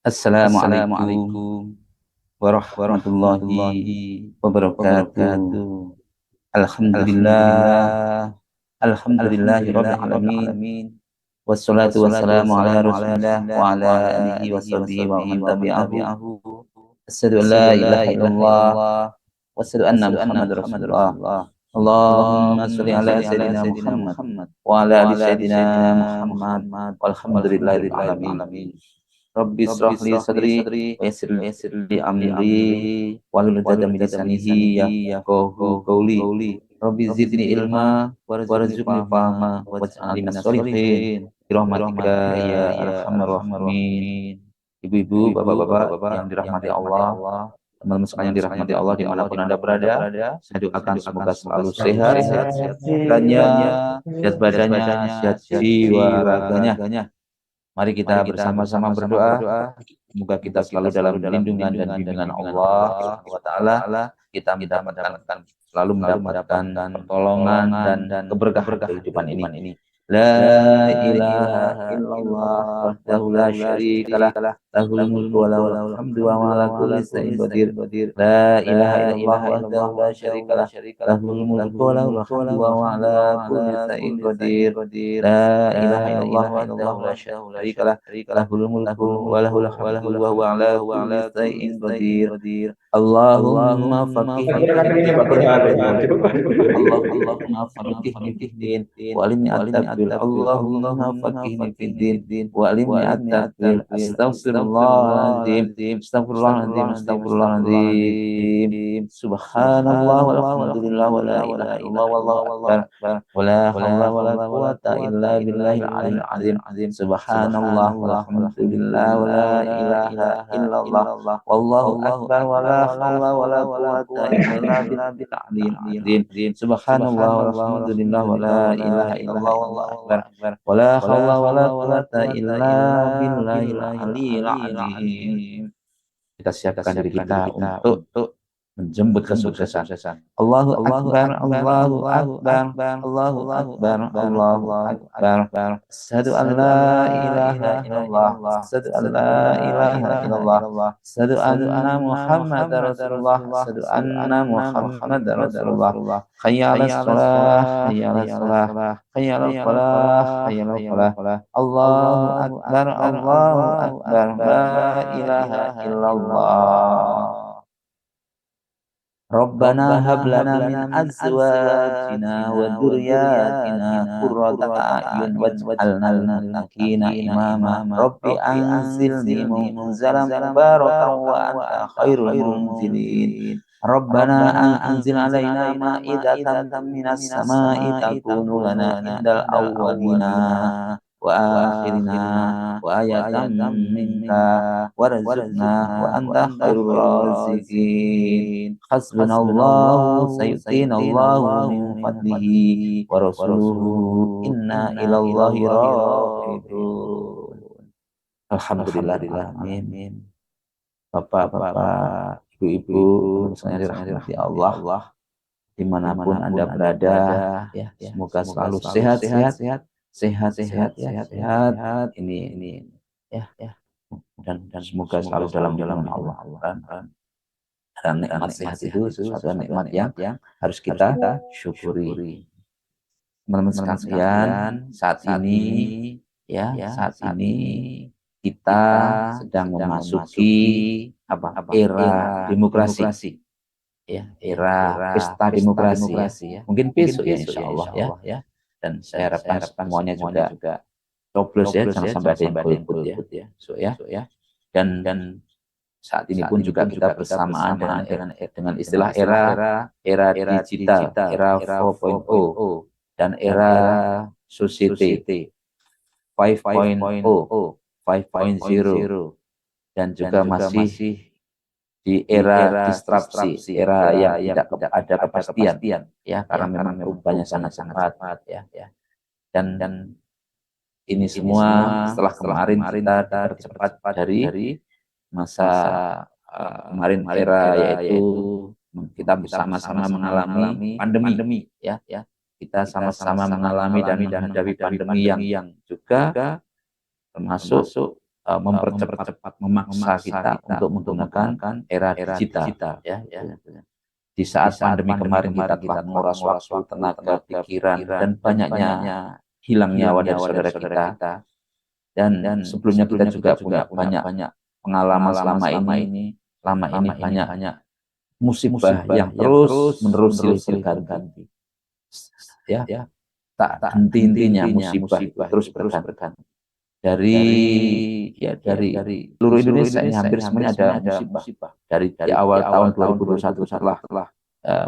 Assalamualaikum warahmatullahi wabarakatuh. Alhamdulillah, alhamdulillahirabbil alamin. Wassalatu wassalamu ala Rasulillah wa ala alihi washabihi wa man tabi'ahu. Asyhadu an la ilaha illallah wa asyhadu anna Muhammadar Rasulullah. Allahumma shalli ala sayyidina Muhammad wa ala ali sayyidina Muhammad walhamdulillahirabbil alamin. Rabbi shrah li sadri wa yassir li amri wahlul 'uqdatam min lisanihi yafqahu qawli. Rabbi zidni ilma warzuqni fahma waj'alni minas sholihin bi rahmatika ya arhamar rahimin. Ibu-ibu, bapak-bapak yang dirahmati Allah, teman-teman sekalian yang dirahmati Allah dimanapun Anda berada, saya doakan semoga selalu sehat, sehat pikirannya, sehat badannya, sehat jiwa raganya. Mari kita bersama-sama berdoa. Semoga kita selalu dalam lindungan dan bimbingan Allah Subhanahu wa taala. Kita selalu mendapatkan pertolongan dan keberkahan kehidupan ini. La ilaha illallah wahdahu la syarikalah lahul mulku wa lahul hamdu wa huwa ala kulli syai'in qadir. La ilaha illallah wahdahu la syarikalah lahul mulku wa lahul hamdu wa huwa ala kulli syai'in qadir. La ilaha illallah wahdahu la syarikalah lahul mulku wa lahul hamdu wa huwa ala kulli syai'in qadir. Allahumma faqihni Allahumma faqihni fid din wa alimni at-ta'wil. Allahumma faqihni fid din wa alimni at-ta'wil. Astaghfirullahaladzim, astaghfirullahaladzim, astaghfirullahaladzim. Subhanallah walhamdulillah wa la ilaha illallah wallahu akbar. Wa la haula wa la quwwata illa billahil aliyyil azim. Subhanallah walhamdulillah wa la ilaha illallah wallahu akbar wa la haula wa la quwwata illa billahil aliyyil azim. Subhanallah walhamdulillah wa la ilaha illallah wallahu akbar wa la haula wa la quwwata illa billahil aliyyil azim. Kita siapkan diri kita untuk menjemput kesuksesan. Allahu akbar, Allahu akbar, Allahu akbar, Allahu akbar. Asyhadu an la ilaha illallah, asyhadu an la ilaha illallah, asyhadu anna Muhammadar Rasulullah, asyhadu anna Muhammadar Rasulullah. Hayya 'alas shalah, hayya 'alas shalah, hayya 'alal falah, hayya 'alal falah. Allahu akbar, Allahu akbar, la ilaha illallah. Rabbana hab lana min azwajina wa dzurriyyatina qurrata a'yun waj'alna lil muttaqina imama. Rabbi anzilni munzalan mubarakan wa anta khairul munzilin. Rabbana anzil alaina ma'idatan minas sama'i takunu lana indal awwalina wa akhirina wa ayatan minka warzuqna wa anta khairur raziqin. Hasbunallahu sayu'tinallahu min fadlihi wa rasuluhu inna ilallahi raghibun. Alhamdulillahirrahmanirrahim. Bapak-bapak, ibu-ibu, semuanya dirahmati Allah, dimanapun Anda berada, ya, semoga selalu sehat. Ini ya, dan semoga selalu dalam Allah. Dan nikmat sehat itu sesuatu nikmat yang harus kita syukuri. Teman-teman sekalian, saat ini kita sedang memasuki era demokrasi. Ya, era pesta demokrasi ya. Mungkin besok ya insyaallah ya. Dan saya harapkan semuanya juga coblos ya, jangan sampai ada yang golput ya. So ya. Dan saat ini pun juga kita bersamaan dengan istilah era digital, era 4.0 dan era society 5.0, 5.0 dan juga masih di era disrupsi, era yang tidak ada kepastian ya, karena memang perubahannya sangat cepat ya. Dan ini semua setelah kemarin kita tercepat dari masa kemarin era yaitu kita bersama-sama mengalami pandemi ya. Kita sama-sama mengalami dan menghadapi pandemi yang juga termasuk mempercepat, memaksa kita untuk menggunakan era digital, ya. Di saat pandemi kemarin kita telah menguras waktu, tenaga, pikiran, dan banyaknya hilang nyawa dari saudara kita. Dan sebelumnya kita juga punya banyak pengalaman selama ini. Lama ini banyak musibah yang terus menerus silih berganti. Ya, tak henti-hentinya musibah itu terus berganti. Dari seluruh Indonesia ini hampir semuanya ada musibah. Dari di awal tahun 2021 setelah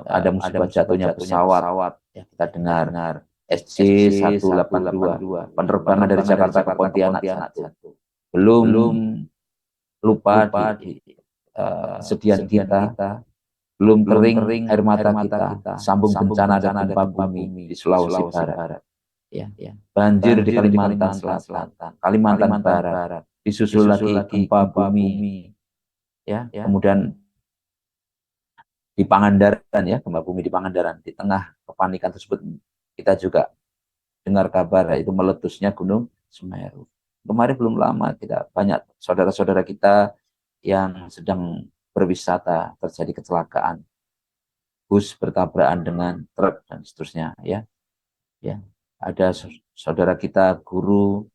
ada musibah jatuhnya pesawat, ya, kita dengar SC182 penerbangan dari Jakarta ke Pontianak jatuh. Belum lupa di kesedihan kita, belum kering air mata kita, sambung bencana dan gempa bumi di Sulawesi Barat. Ya. Banjir di Kalimantan Selatan, Kalimantan Barat, disusul lagi gempa bumi, ya. Kemudian di Pangandaran, ya, gempa bumi di Pangandaran. Di tengah kepanikan tersebut kita juga dengar kabar yaitu meletusnya Gunung Semeru. Kemarin belum lama kita banyak saudara-saudara kita yang sedang berwisata terjadi kecelakaan, bus bertabrakan dengan truk dan seterusnya, ya. Ada saudara kita guru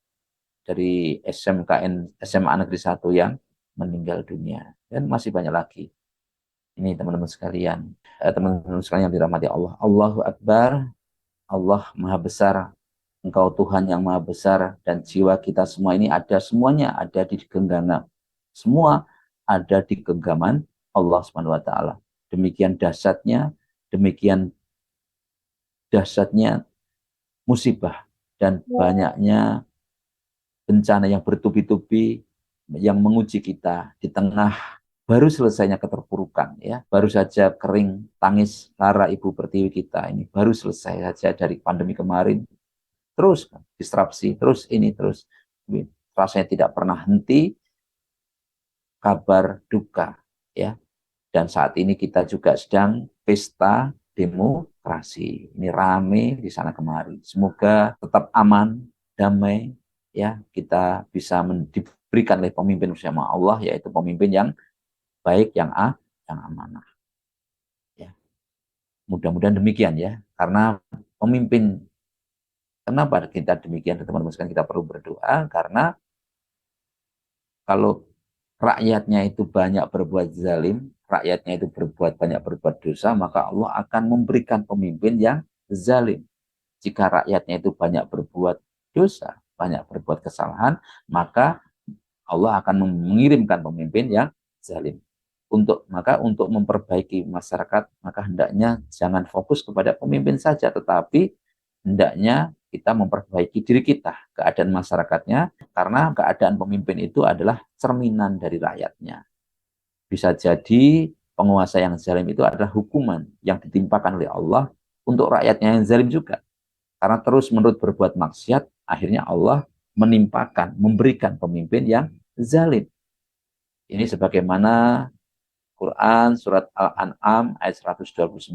dari SMA Negeri 1 yang meninggal dunia, dan masih banyak lagi. Ini teman-teman sekalian, yang dirahmati Allah. Allahu Akbar, Allah Maha Besar, Engkau Tuhan yang Maha Besar, dan jiwa kita semua ini semuanya ada di genggaman. Semua ada di genggaman Allah Subhanahu wa taala. Demikian dahsyatnya musibah dan banyaknya bencana yang bertubi-tubi yang menguji kita di tengah baru selesainya keterpurukan, ya. Baru saja kering tangis lara ibu pertiwi kita ini, baru selesai saja dari pandemi kemarin. Terus disrupsi, terus rasanya tidak pernah henti kabar duka, ya. Dan saat ini kita juga sedang pesta demokrasi. Ini rame di sana kemari. Semoga tetap aman, damai, ya. Kita bisa diberikan oleh pemimpin bersama Allah, yaitu pemimpin yang baik, yang amanah. Ya. Mudah-mudahan demikian, ya. Karena pemimpin, kenapa kita demikian, teman-teman sekalian, kita perlu berdoa karena kalau rakyatnya itu banyak berbuat zalim, rakyatnya itu banyak berbuat dosa, maka Allah akan memberikan pemimpin yang zalim. Jika rakyatnya itu banyak berbuat dosa, banyak berbuat kesalahan, maka Allah akan mengirimkan pemimpin yang zalim. Untuk memperbaiki masyarakat, maka hendaknya jangan fokus kepada pemimpin saja, tetapi hendaknya kita memperbaiki diri kita, keadaan masyarakatnya, karena keadaan pemimpin itu adalah cerminan dari rakyatnya. Bisa jadi penguasa yang zalim itu adalah hukuman yang ditimpakan oleh Allah untuk rakyatnya yang zalim juga. Karena terus-menerus berbuat maksiat, akhirnya Allah memberikan pemimpin yang zalim. Ini sebagaimana Quran surat Al-An'am ayat 129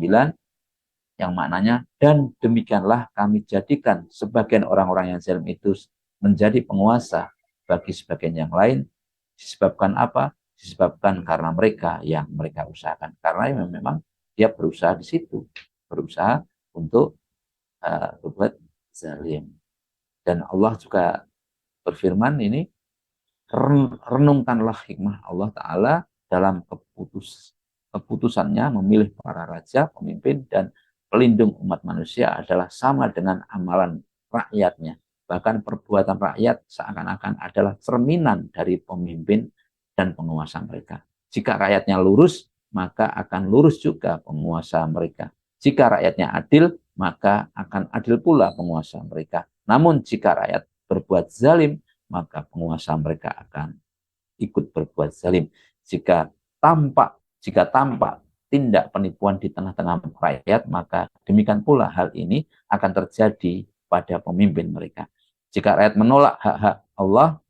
yang maknanya, dan demikianlah kami jadikan sebagian orang-orang yang zalim itu menjadi penguasa bagi sebagian yang lain. Disebabkan apa? Disebabkan karena mereka yang mereka usahakan. Karena memang dia berusaha di situ, berusaha untuk berbuat zalim. Dan Allah juga berfirman ini, renungkanlah hikmah Allah Ta'ala dalam keputusannya memilih para raja, pemimpin, dan pelindung umat manusia adalah sama dengan amalan rakyatnya. Bahkan perbuatan rakyat seakan-akan adalah cerminan dari pemimpin dan penguasa mereka. Jika rakyatnya lurus, maka akan lurus juga penguasa mereka. Jika rakyatnya adil, maka akan adil pula penguasa mereka. Namun jika rakyat berbuat zalim, maka penguasa mereka akan ikut berbuat zalim. Jika tampak tindak penipuan di tengah-tengah rakyat, maka demikian pula hal ini akan terjadi pada pemimpin mereka. Jika rakyat menolak hak-hak Allah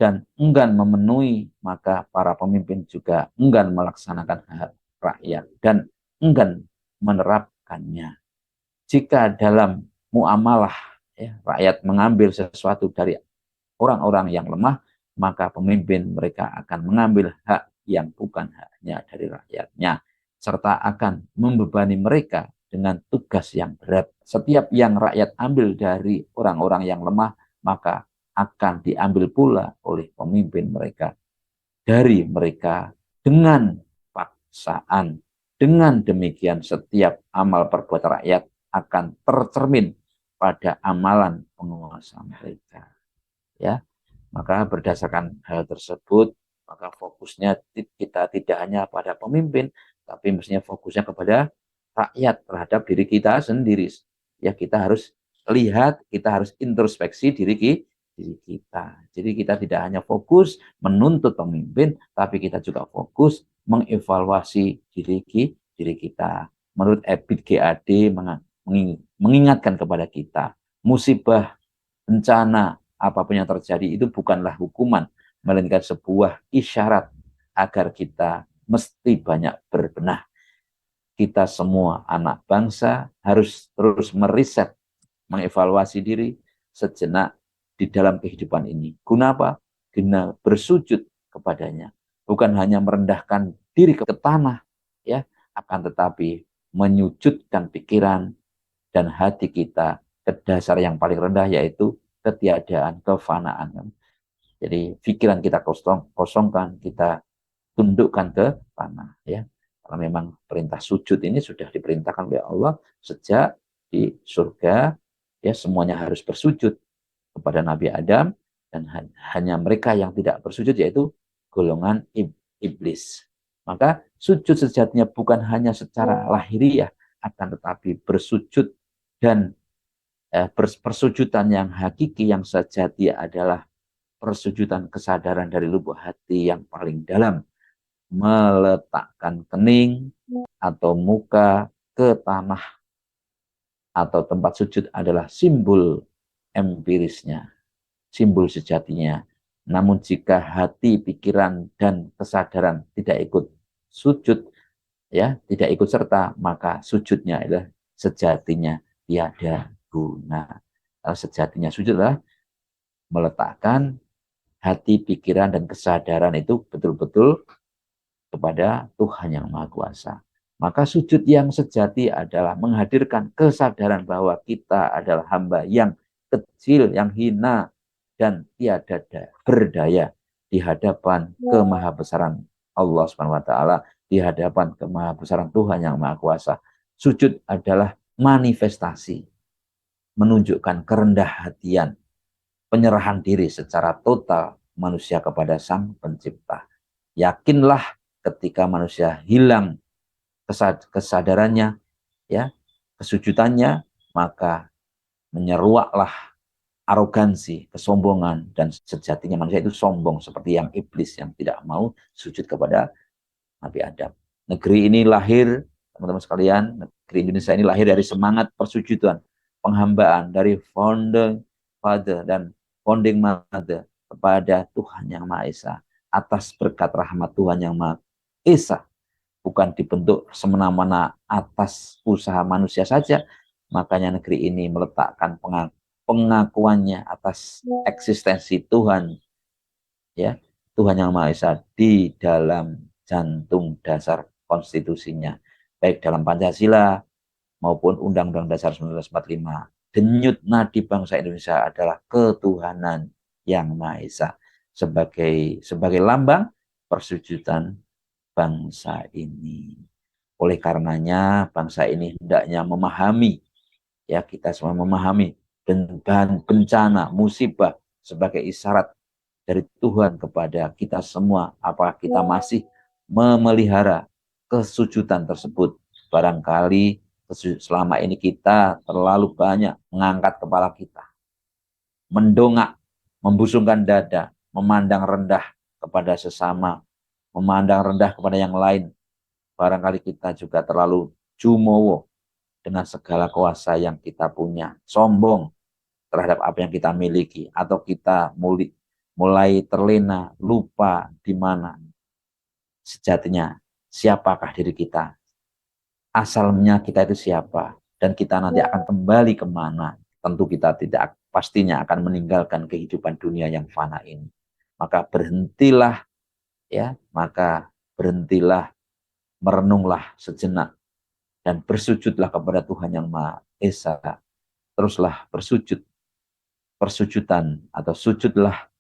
dan enggan memenuhi, maka para pemimpin juga enggan melaksanakan hak rakyat dan enggan menerapkannya. Jika dalam muamalah, ya, rakyat mengambil sesuatu dari orang-orang yang lemah, maka pemimpin mereka akan mengambil hak yang bukan haknya dari rakyatnya, serta akan membebani mereka dengan tugas yang berat. Setiap yang rakyat ambil dari orang-orang yang lemah, maka akan diambil pula oleh pemimpin mereka dari mereka dengan paksaan. Dengan demikian setiap amal perbuatan rakyat akan tercermin pada amalan penguasa mereka. Ya, maka berdasarkan hal tersebut, maka fokusnya kita tidak hanya pada pemimpin, tapi mestinya fokusnya kepada rakyat, terhadap diri kita sendiri. Ya, kita harus lihat, kita harus introspeksi diri kita. Jadi kita tidak hanya fokus menuntut pemimpin, tapi kita juga fokus mengevaluasi diri kita. Menurut EBIT GAD mengingatkan kepada kita, musibah, bencana, apapun yang terjadi itu bukanlah hukuman, melainkan sebuah isyarat agar kita mesti banyak berbenah. Kita semua anak bangsa harus terus meriset, mengevaluasi diri sejenak di dalam kehidupan ini. Guna apa? Guna bersujud kepadanya. Bukan hanya merendahkan diri ke tanah, ya, akan tetapi menyujudkan pikiran dan hati kita ke dasar yang paling rendah, yaitu ketiadaan, kefanaan. Jadi pikiran kita kosongkan, kita tundukkan ke tanah, ya. Karena memang perintah sujud ini sudah diperintahkan oleh Allah sejak di surga, ya, semuanya harus bersujud kepada Nabi Adam, dan hanya mereka yang tidak bersujud yaitu golongan iblis. Maka sujud sejatinya bukan hanya secara lahiriah, akan tetapi bersujud dan persujudan yang hakiki, yang sejati adalah persujudan kesadaran dari lubuk hati yang paling dalam, meletakkan kening atau muka ke tanah atau tempat sujud adalah simbol empirisnya, simbol sejatinya. Namun jika hati, pikiran, dan kesadaran tidak ikut sujud, ya, tidak ikut serta, maka sujudnya adalah sejatinya tiada guna. Sejatinya sujud adalah meletakkan hati, pikiran, dan kesadaran itu betul-betul kepada Tuhan yang Maha Kuasa. Maka sujud yang sejati adalah menghadirkan kesadaran bahwa kita adalah hamba yang kecil, yang hina, dan tiada berdaya di hadapan kemahabesaran Allah Subhanahu wa taala, di hadapan kemahabesaran Tuhan yang Maha Kuasa. Sujud adalah manifestasi, menunjukkan kerendah hatian, penyerahan diri secara total manusia kepada Sang Pencipta. Yakinlah ketika manusia hilang kesadarannya, ya, kesujudannya, maka menyeruaklah arogansi, kesombongan, dan sejatinya manusia itu sombong seperti yang iblis yang tidak mau sujud kepada Nabi Adam. Negeri ini lahir, teman-teman sekalian, negeri Indonesia ini lahir dari semangat persujudan, penghambaan dari founding father dan founding mother kepada Tuhan yang Maha Esa. Atas berkat rahmat Tuhan yang Maha Esa, bukan dibentuk semena-mena atas usaha manusia saja. Makanya negeri ini meletakkan pengakuannya atas eksistensi Tuhan, ya, Tuhan yang Maha Esa di dalam jantung dasar konstitusinya, baik dalam Pancasila maupun Undang-Undang Dasar 1945. Denyut nadi bangsa Indonesia adalah ketuhanan yang Maha Esa sebagai lambang persujudan bangsa ini. Oleh karenanya bangsa ini hendaknya memahami, ya, kita semua memahami bencana, musibah sebagai isyarat dari Tuhan kepada kita semua. Apakah kita masih memelihara kesujudan tersebut? Barangkali selama ini kita terlalu banyak mengangkat kepala kita, mendongak, membusungkan dada, memandang rendah kepada sesama, memandang rendah kepada yang lain. Barangkali kita juga terlalu jumowo dengan segala kuasa yang kita punya, sombong terhadap apa yang kita miliki, atau kita mulai terlena, lupa di mana sejatinya siapakah diri kita, asalnya kita itu siapa, dan kita nanti akan kembali kemana. Tentu kita tidak pastinya akan meninggalkan kehidupan dunia yang fana ini. maka berhentilah, ya, maka berhentilah, merenunglah sejenak dan bersujudlah kepada Tuhan yang Maha Esa. Teruslah bersujud, persujudan atau sujudlah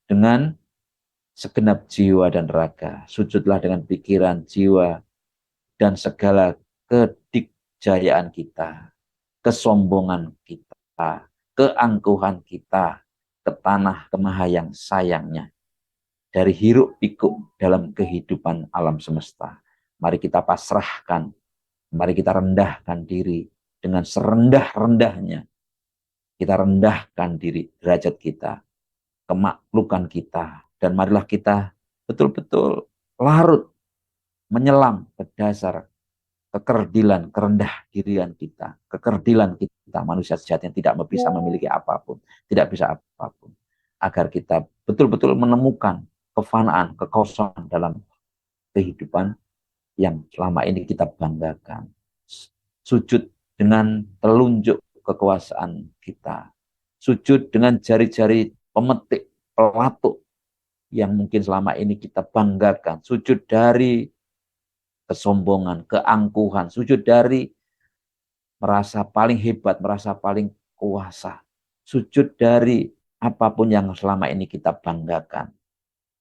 dengan segenap jiwa dan raga. Sujudlah dengan pikiran, jiwa, dan segala kedikjayaan kita, kesombongan kita, keangkuhan kita, ke tanah kemahayang sayangnya. Dari hiruk pikuk dalam kehidupan alam semesta. Mari kita pasrahkan, mari kita rendahkan diri dengan serendah-rendahnya. Kita rendahkan diri, derajat kita, kemaklukan kita, dan marilah kita betul-betul larut, menyelam ke dasar kekerdilan, kerendah dirian kita, kekerdilan kita, manusia sejati yang tidak bisa memiliki apapun, tidak bisa apapun, agar kita betul-betul menemukan kefanaan, kekosongan dalam kehidupan yang selama ini kita banggakan. Sujud dengan telunjuk kekuasaan kita, sujud dengan jari-jari pemetik, pelatuk yang mungkin selama ini kita banggakan, sujud dari kesombongan, keangkuhan, sujud dari merasa paling hebat, merasa paling kuasa, sujud dari apapun yang selama ini kita banggakan,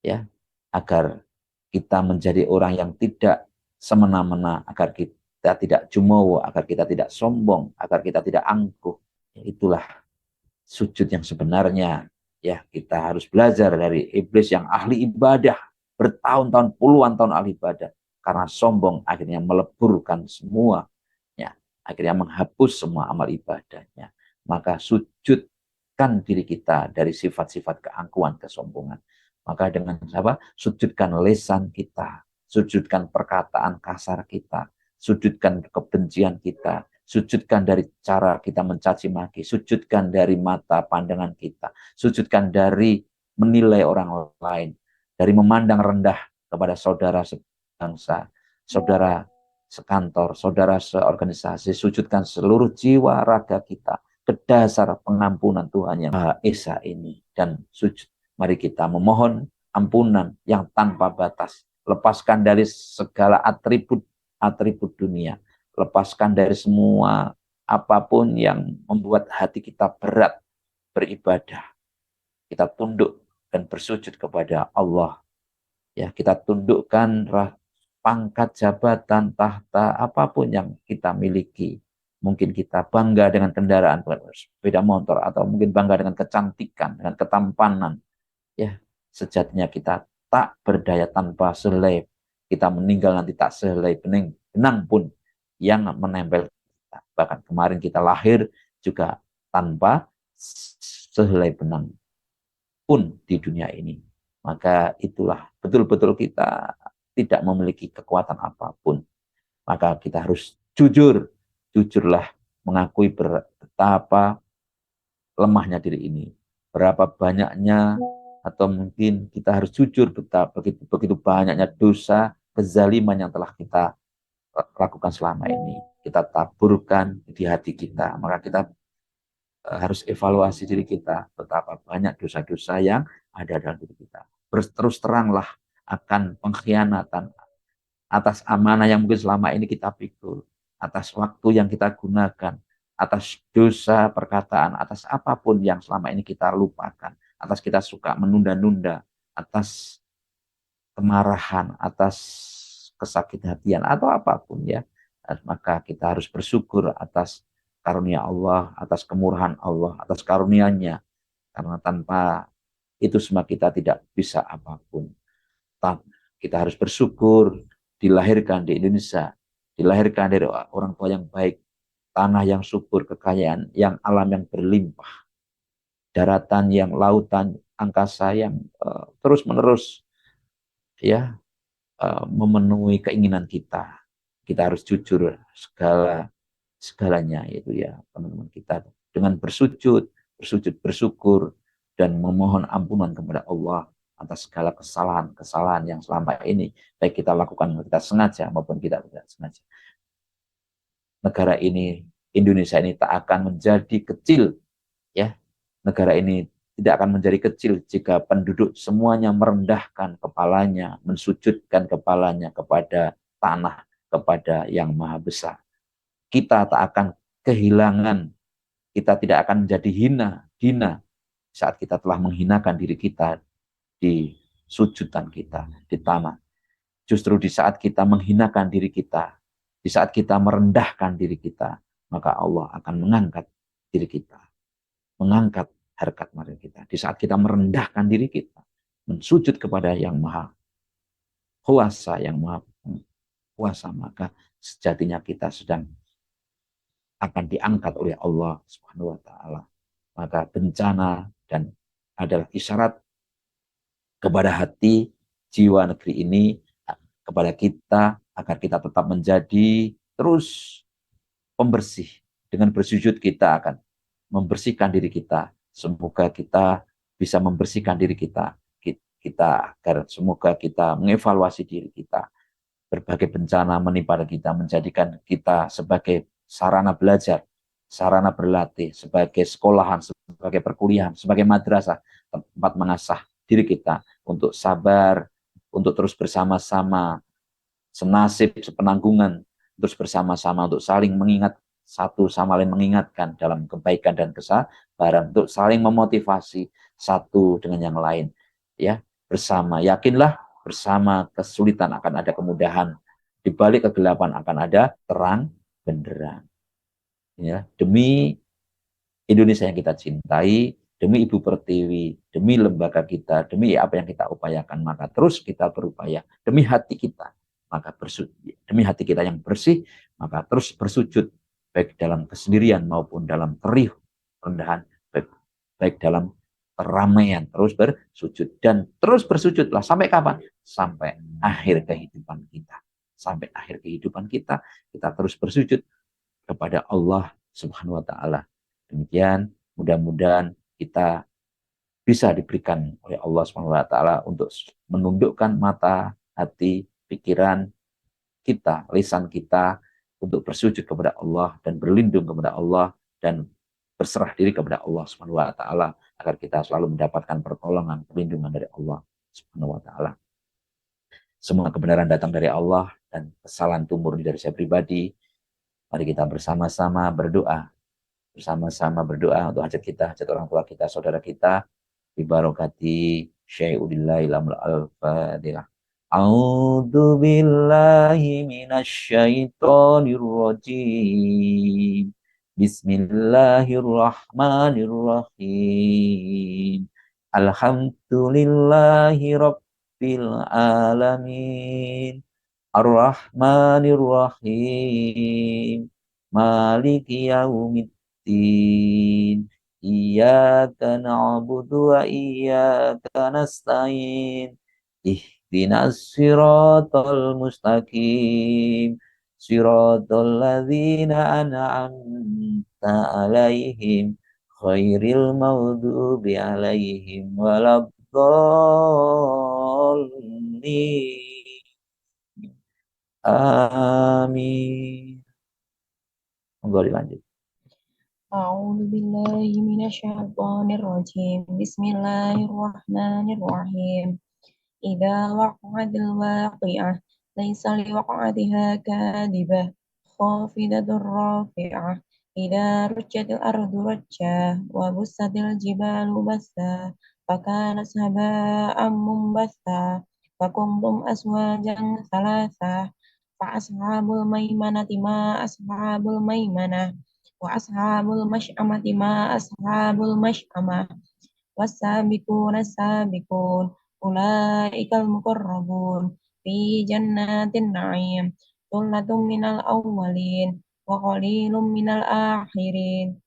ya, agar kita menjadi orang yang tidak semena-mena, agar kita tidak jumawa, agar kita tidak sombong, agar kita tidak angkuh. Itulah sujud yang sebenarnya. Ya, kita harus belajar dari iblis yang ahli ibadah, bertahun-tahun, puluhan tahun ahli ibadah, karena sombong akhirnya meleburkan semua, ya, akhirnya menghapus semua amal ibadahnya. Maka sujudkan diri kita dari sifat-sifat keangkuhan, kesombongan. Maka dengan apa? Sujudkan lisan kita, sujudkan perkataan kasar kita, sujudkan kebencian kita, sujudkan dari cara kita mencaci maki, sujudkan dari mata pandangan kita, sujudkan dari menilai orang lain, dari memandang rendah kepada saudara sebangsa, saudara sekantor, saudara seorganisasi. Sujudkan seluruh jiwa raga kita ke dasar pengampunan Tuhan yang Maha Esa ini, dan sujud. Mari kita memohon ampunan yang tanpa batas. Lepaskan dari segala atribut dunia. Lepaskan dari semua apapun yang membuat hati kita berat beribadah. Kita tunduk dan bersujud kepada Allah. Ya, kita tundukkan pangkat, jabatan, tahta, apapun yang kita miliki. Mungkin kita bangga dengan kendaraan sepeda motor, atau mungkin bangga dengan kecantikan, dengan ketampanan. Ya, sejatinya kita tak berdaya tanpa sehelai. Kita meninggal nanti tak sehelai benang pun yang menempel kita. Bahkan kemarin kita lahir juga tanpa sehelai benang pun di dunia ini. Maka itulah betul-betul kita tidak memiliki kekuatan apapun. Maka kita harus jujur, jujurlah mengakui betapa lemahnya diri ini, berapa banyaknya, atau mungkin kita harus jujur betapa begitu banyaknya dosa, kezaliman yang telah kita lakukan selama ini, kita taburkan di hati kita. Maka kita harus evaluasi diri kita, betapa banyak dosa-dosa yang ada dalam diri kita. Terus teranglah akan pengkhianatan atas amanah yang mungkin selama ini kita pikul, atas waktu yang kita gunakan, atas dosa perkataan, atas apapun yang selama ini kita lupakan, atas kita suka menunda-nunda, atas kemarahan, atas kesakit-hatian, atau apapun, ya. Maka kita harus bersyukur atas karunia Allah, atas kemurahan Allah, atas karunia-Nya. Karena tanpa itu semua kita tidak bisa apapun. Kita harus bersyukur dilahirkan di Indonesia, dilahirkan dari orang tua yang baik, tanah yang subur, kekayaan, yang alam yang berlimpah, daratan yang, lautan, angkasa yang terus-menerus, ya, memenuhi keinginan kita. Kita harus jujur segalanya, yaitu, ya, teman-teman, kita dengan bersujud, bersyukur, dan memohon ampunan kepada Allah atas segala kesalahan yang selama ini baik kita lakukan, kita sengaja maupun kita tidak sengaja. Negara ini, Indonesia ini, tak akan menjadi kecil, ya. Negara ini tidak akan menjadi kecil jika penduduk semuanya merendahkan kepalanya, mensujudkan kepalanya kepada tanah, kepada Yang Maha Besar. Kita tak akan kehilangan, kita tidak akan menjadi hina saat kita telah menghinakan diri kita di sujudan kita, di tanah. Justru di saat kita menghinakan diri kita, di saat kita merendahkan diri kita, maka Allah akan mengangkat diri kita, mengangkat harkat martabat kita. Di saat kita merendahkan diri kita, mensujud kepada Yang Maha Kuasa, Yang Maha Kuasa, maka sejatinya kita sedang akan diangkat oleh Allah Subhanahu wa taala. Maka bencana dan adalah isyarat kepada hati jiwa negeri ini, kepada kita agar kita tetap menjadi terus pembersih. Dengan bersujud kita akan membersihkan diri kita. Semoga kita bisa membersihkan diri kita agar semoga kita mengevaluasi diri kita. Berbagai bencana menimpa kita menjadikan kita sebagai sarana belajar, sarana berlatih, sebagai sekolahan, sebagai perkuliahan, sebagai madrasah, tempat mengasah diri kita untuk sabar, untuk terus bersama-sama, senasib, sepenanggungan, terus bersama-sama untuk saling mengingat, satu sama lain mengingatkan dalam kebaikan dan kesabaran, untuk saling memotivasi satu dengan yang lain, ya, bersama. Yakinlah, bersama kesulitan akan ada kemudahan, di balik kegelapan akan ada terang benderang. Ya, demi Indonesia yang kita cintai, demi Ibu Pertiwi, demi lembaga kita, demi apa yang kita upayakan, maka terus kita berupaya. Demi hati kita, maka demi hati kita yang bersih, maka terus bersujud, baik dalam kesendirian maupun dalam terih rendahan, baik dalam keramaian, terus bersujud. Dan terus bersujudlah sampai kapan? Sampai akhir kehidupan kita. Sampai akhir kehidupan kita terus bersujud kepada Allah Subhanahu wa taala. Demikian, mudah-mudahan kita bisa diberikan oleh Allah Subhanahu wa taala untuk menundukkan mata, hati, pikiran kita, lisan kita untuk bersujud kepada Allah dan berlindung kepada Allah dan berserah diri kepada Allah Subhanahu wa taala agar kita selalu mendapatkan pertolongan, perlindungan dari Allah Subhanahu wa taala. Semua kebenaran datang dari Allah dan kesalahan itu murni dari saya pribadi. Mari kita bersama-sama berdoa untuk hajat kita, hajat orang tua kita, saudara kita, bibarokati syai'ulillahi lamul al-fadhillah. A'udzu billahi minasyaitonir rajim. Bismillahirrahmanirrahim. Alhamdulillahi rabbil alamin. Ar-Rahmanir-Rahim. Maliki yaumiddin. Iyyaka na'budu wa iyyaka nasta'in. Ihdinas siratal mustaqim. Siratal ladzina an'amta 'alaihim khairil maghdubi 'alaihim waladdallin. Amin. Monggo dilanjut. A'udzu billahi minasyaitonir rajim. Bismillahirrahmanirrahim. Idza waqa'atil waqi'ah laisa liwaqa'atiha kadhibah khafidatur rafi'ah. Idza rujjatil ardu rajja wa bussatil jibalu bassa fakanat haba'an mumbatha wa kuntum aswajan thalatha fa ashabul maimanati ma ashabul maimanah wa ashabul masy'amati ma ashabul masy'amah wasabiquna sabiqun ulaikal muqarrabun fi jannatin na'im thullatun minal awwalin wa qalilun minal akhirin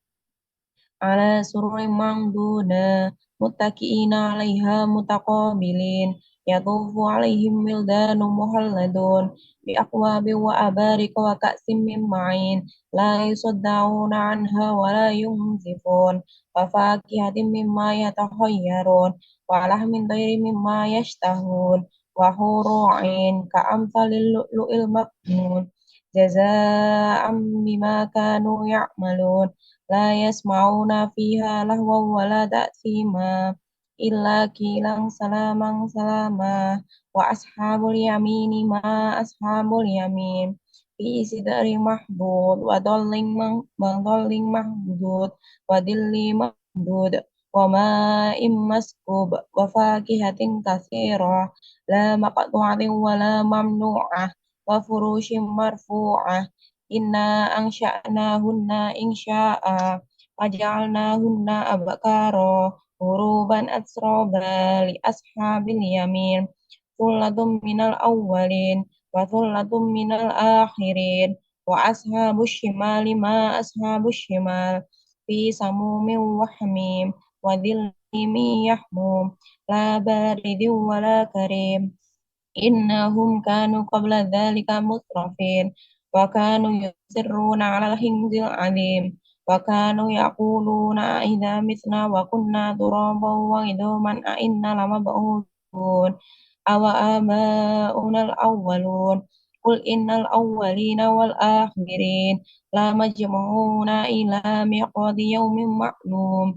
ala sururin mangduna muttaqiina 'alaiha mutaqabilin yatufu 'alaihim wildanu muhalladun bi aqwabi wa abarika wa ka'sim min ma'in la yusaddauna 'anha wa la yunzifun wa fakihatin mimma yatakhayyarun wa lahmin tayri mimma yashtahun wa huru 'ain ka amsalil lu'lu'il maknun جزاء بما كانوا يعملون لا يسمعون فيها لهوا ولا تأثيما إلا قيلا سلاما سلاما وأصحاب اليمين ما أصحاب اليمين في سدر محضود وظل محدود وظل ممدود وماء مسكوب وفاكهة كثيرة لا مقطوعة ولا ممنوعة وفروش مرفوعة إنا أنشأناهن إنشاء وجعلناهن أبكارا غروبا أترابا لأصحاب اليمين ثلة من الأولين وثلة من الآخرين وأصحاب الشمال ما أصحاب الشمال في سموم وحميم وظل من يحموم لا بارد ولا كريم إنهم كانوا قبل ذلك مترفين وكانوا يصرون على الحنث العظيم وكانوا يقولون إذا متنا وكنا ترابا وعظاما أئنا لمبعوثون أو آباؤنا الأولون قل إن الأولين والآخرين لمجموعون إلى ميقات يوم معلوم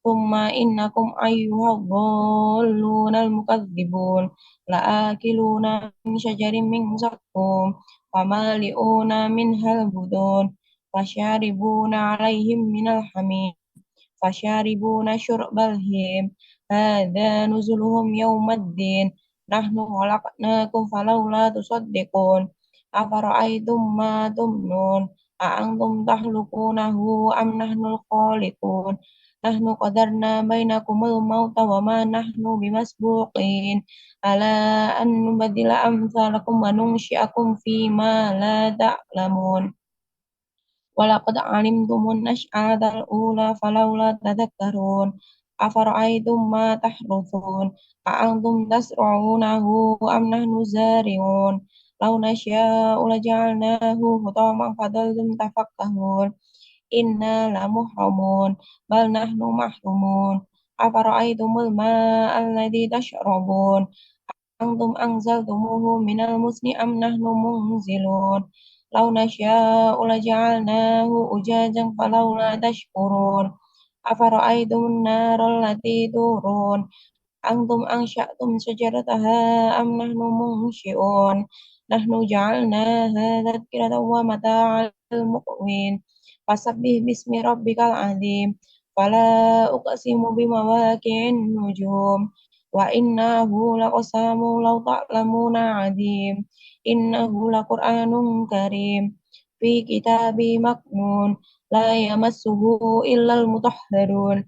ثم إنكم أيها الضالون المكذبون لآكلون من شجر من زقوم فمالئون منها البطون فشاربون عليهم من الحميم فشاربون شرب الهيم هذا نزلهم يوم الدين نحن خلقناكم فلولا تصدقون أفرأيتم ما تمنون أأنتم تخلقونه أم نحن الخالقون نحن قدرنا بينكم الموت وما نحن بمسبوقين على أن نبدل أمثالكم وننشئكم فيما لا تعلمون ولقد علمتم النشأة الأولى فلولا تذكرون أفرأيتم ما تحرثون أأنتم تزرعونه أم نحن الزارعون لو نشاء لجعلناه حطاما فظلتم تفكهون إنا لمحرمون بل نحن محرومون أفرأيتم الماء الذي تشربون أنتم أنزلتموه من المزن أم نحن منزلون لو نشاء لجعلناه أجاجا فلولا تشكرون أفرأيتم النار التي تورون أنتم أنشأتم شجرتها أم نحن منشئون نحن جعلناها تذكرة ومتاعا للمقوين فسبح باسم ربك العظيم فلا أقسم بمواقع النجوم وإنه لقسم لو تعلمون عظيم إنه لقرآن كريم في كتاب مكنون لا يمسه إلا المطهرون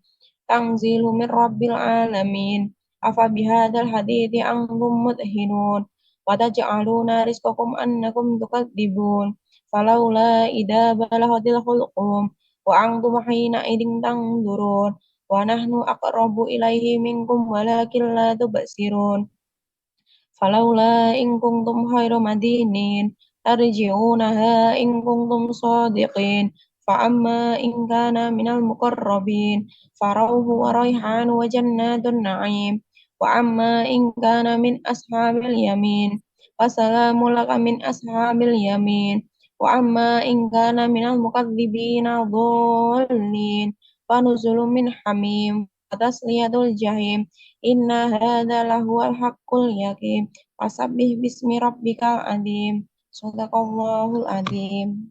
تنزيل من رب العالمين أفبهذا الحديث أنتم مدهنون وتجعلون رزقكم أنكم تكذبون فلولا إذا بلغت الحلقوم وأنتم حينئذ تنظرون ونحن أقرب إليه منكم ولكن لا تبصرون فلولا إن كنتم خير مدينين ترجعونها إن كنتم صادقين فأما إن كان من المقربين فروح وريحان وجنات النعيم وأما إن كان من أصحاب اليمين فسلام لك من أصحاب اليمين وأما إن كان من المكذبين الضالين فنزل من حميم وتصلية الجحيم إن هذا لهو الحق اليقين فسبح باسم ربك العظيم صدق الله العظيم